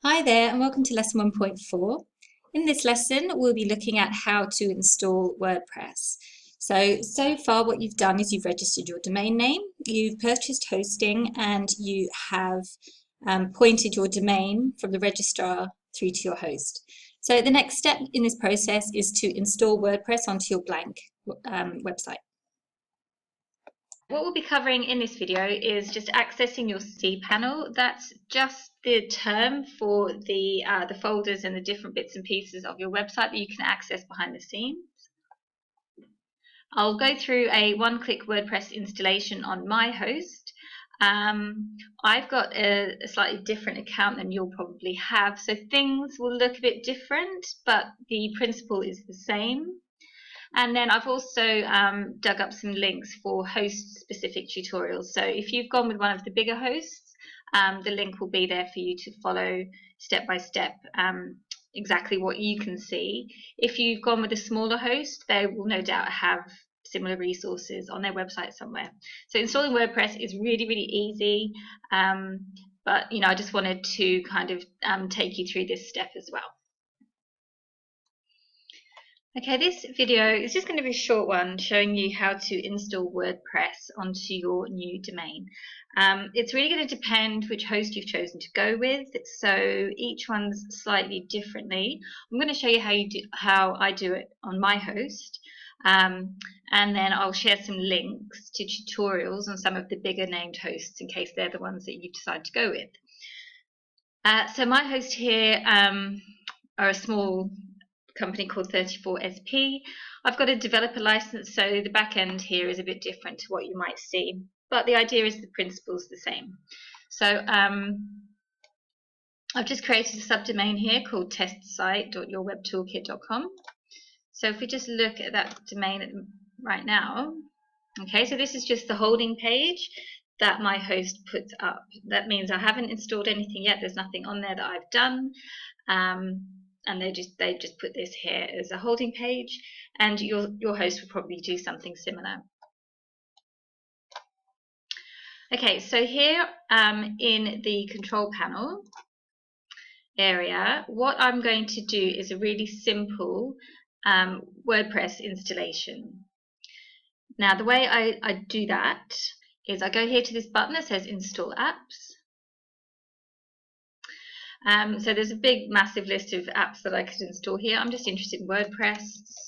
Hi there and welcome to lesson 1.4. In this lesson we'll be looking at how to install WordPress. So far what you've done is you've registered your domain name, you've purchased hosting and you have pointed your domain from the registrar through to your host. So the next step in this process is to install WordPress onto your blank website. What we'll be covering in this video is just accessing your cPanel. That's just the term for the folders and the different bits and pieces of your website that you can access behind the scenes. I'll go through a one-click WordPress installation on my host. I've got a slightly different account than you'll probably have, so things will look a bit different, but the principle is the same. And then I've also dug up some links for host-specific tutorials. So if you've gone with one of the bigger hosts, the link will be there for you to follow step by step exactly what you can see. If you've gone with a smaller host, they will no doubt have similar resources on their website somewhere. So installing WordPress is really easy, but I just wanted to kind of take you through this step as well. Okay, this video is just going to be a short one showing you how to install WordPress onto your new domain. It's really going to depend which host you've chosen to go with, so each one's slightly differently. I'm going to show you how I do it on my host, and then I'll share some links to tutorials on some of the bigger named hosts in case they're the ones that you decide to go with. So my host here are a small company called 34SP. I've got a developer license, so the back end here is a bit different to what you might see, but the idea is the principle is the same. So I've just created a subdomain here called testsite.yourwebtoolkit.com. So if we just look at that domain right now, okay, so this is just the holding page that my host puts up. That means I haven't installed anything yet. There's nothing on there that I've done. And they just put this here as a holding page, and your host will probably do something similar. Okay, so here in the control panel area, what I'm going to do is a really simple WordPress installation. Now the way I do that is I go here to this button that says Install Apps. So there's a big massive list of apps that I could install here. I'm just interested in WordPress,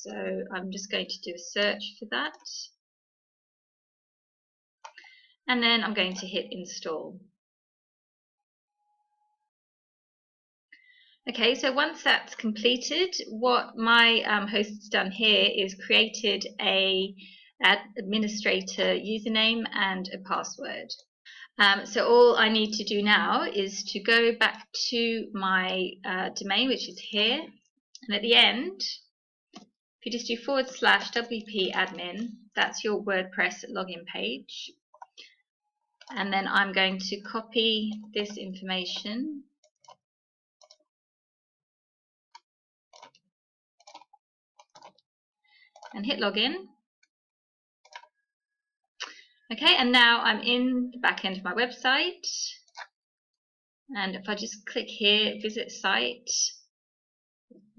so I'm just going to do a search for that. And then I'm going to hit install. Okay, so once that's completed, what my host has done here is created a administrator username and a password. So all I need to do now is to go back to my domain, which is here, and at the end, if you just do /wp admin, that's your WordPress login page. And then I'm going to copy this information and hit login. Okay, and now I'm in the back end of my website. And if I just click here, visit site,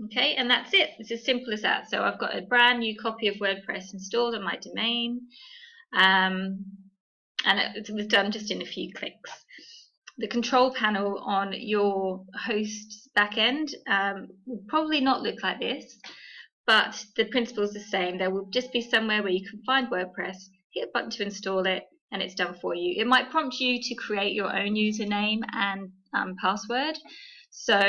okay, and that's it. It's as simple as that. So I've got a brand new copy of WordPress installed on my domain, and it was done just in a few clicks. The control panel on your host's backend will probably not look like this, but the principle is the same. There will just be somewhere where you can find WordPress, hit a button to install it, and it's done for you. It might prompt you to create your own username and password. So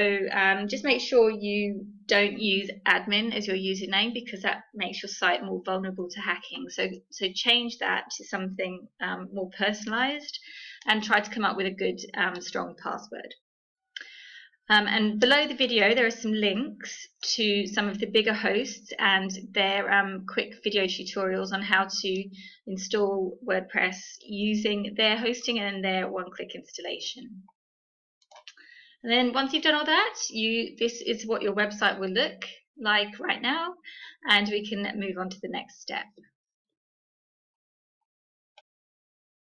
just make sure you don't use admin as your username, because that makes your site more vulnerable to hacking. So change that to something more personalized and try to come up with a good strong password. And below the video there are some links to some of the bigger hosts and their quick video tutorials on how to install WordPress using their hosting and their one-click installation. And then once you've done all that, this is what your website will look like right now, and we can move on to the next step.